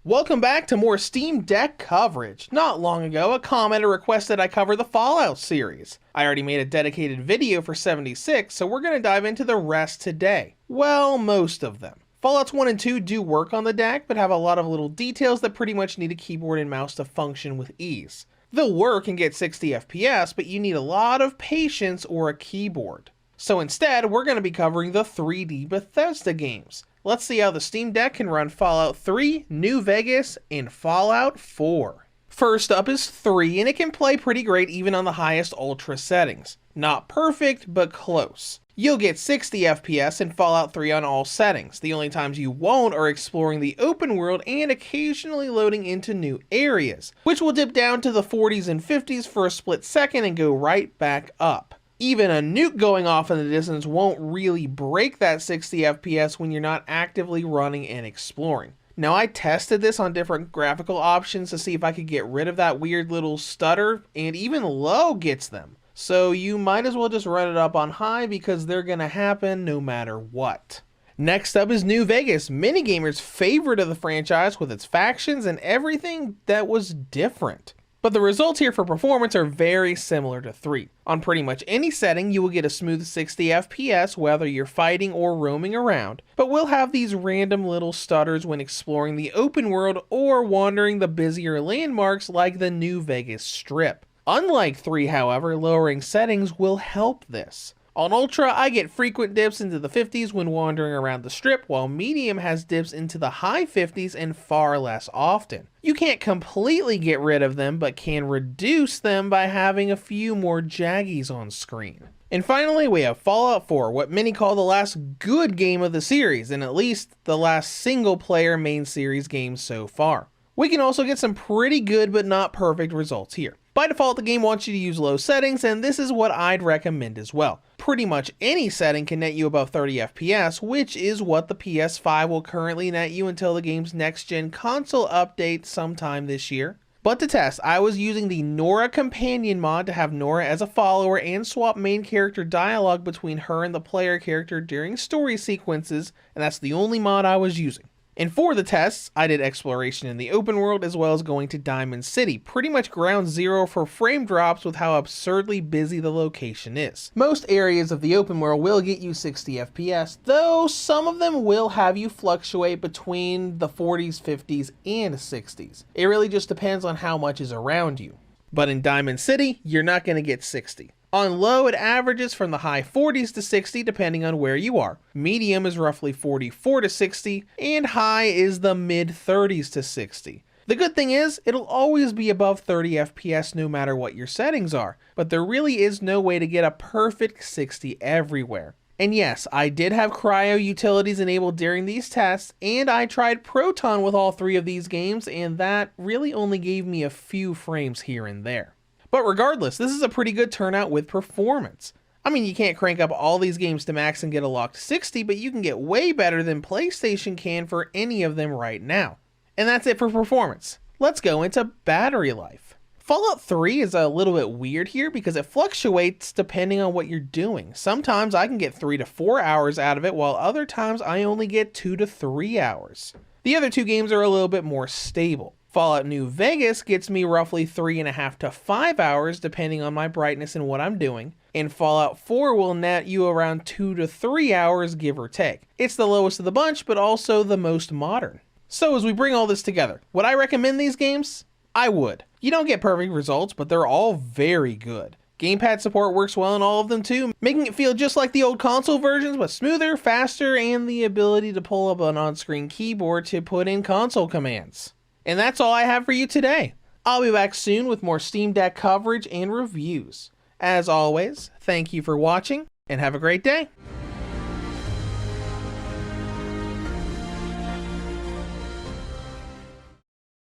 Welcome back to more Steam Deck coverage. Not long ago, a commenter requested I cover the Fallout series. I already made a dedicated video for 76, so we're going to dive into the rest today. Well, most of them. Fallouts 1 and 2 do work on the deck, but have a lot of little details that pretty much need a keyboard and mouse to function with ease. They'll work and get 60 FPS, but you need a lot of patience or a keyboard. So instead, we're going to be covering the 3D Bethesda games. Let's see how the Steam Deck can run Fallout 3, New Vegas, and Fallout 4. First up is 3, and it can play pretty great even on the highest ultra settings. Not perfect, but close. You'll get 60 FPS in Fallout 3 on all settings. The only times you won't are exploring the open world and occasionally loading into new areas, which will dip down to the 40s and 50s for a split second and go right back up. Even a nuke going off in the distance won't really break that 60 FPS when you're not actively running and exploring. Now, I tested this on different graphical options to see if I could get rid of that weird little stutter, and even low gets them. So you might as well just run it up on high because they're gonna happen no matter what. Next up is New Vegas, Minigamer's favorite of the franchise with its factions and everything that was different. But the results here for performance are very similar to 3. On pretty much any setting, you will get a smooth 60 FPS whether you're fighting or roaming around, but we'll have these random little stutters when exploring the open world or wandering the busier landmarks like the New Vegas Strip. Unlike 3, however, lowering settings will help this. On Ultra, I get frequent dips into the 50s when wandering around the Strip, while Medium has dips into the high 50s and far less often. You can't completely get rid of them, but can reduce them by having a few more jaggies on screen. And finally, we have Fallout 4, what many call the last good game of the series, and at least the last single-player main series game so far. We can also get some pretty good but not perfect results here. By default, the game wants you to use low settings, and this is what I'd recommend as well. Pretty much any setting can net you above 30 FPS, which is what the PS5 will currently net you until the game's next-gen console update sometime this year. But to test, I was using the Nora Companion mod to have Nora as a follower and swap main character dialogue between her and the player character during story sequences, and that's the only mod I was using. And for the tests, I did exploration in the open world as well as going to Diamond City, pretty much ground zero for frame drops with how absurdly busy the location is. Most areas of the open world will get you 60 FPS, though some of them will have you fluctuate between the 40s, 50s, and 60s. It really just depends on how much is around you. But in Diamond City, you're not going to get 60. On low, it averages from the high 40s to 60 depending on where you are. Medium is roughly 44 to 60, and high is the mid 30s to 60. The good thing is, it'll always be above 30 FPS no matter what your settings are, but there really is no way to get a perfect 60 everywhere. And yes, I did have cryo utilities enabled during these tests, and I tried Proton with all 3 of these games, and that really only gave me a few frames here and there. But regardless, this is a pretty good turnout with performance. I mean, you can't crank up all these games to max and get a locked 60, but you can get way better than PlayStation can for any of them right now. And that's it for performance. Let's go into battery life. Fallout 3 is a little bit weird here because it fluctuates depending on what you're doing. Sometimes I can get 3 to 4 hours out of it, while other times I only get 2 to 3 hours. The other 2 games are a little bit more stable. Fallout New Vegas gets me roughly 3.5 to 5 hours depending on my brightness and what I'm doing, and Fallout 4 will net you around 2 to 3 hours give or take. It's the lowest of the bunch, but also the most modern. So as we bring all this together, would I recommend these games? I would. You don't get perfect results, but they're all very good. Gamepad support works well in all of them too, making it feel just like the old console versions, but smoother, faster, and the ability to pull up an on-screen keyboard to put in console commands. And that's all I have for you today. I'll be back soon with more Steam Deck coverage and reviews. As always, thank you for watching, and have a great day.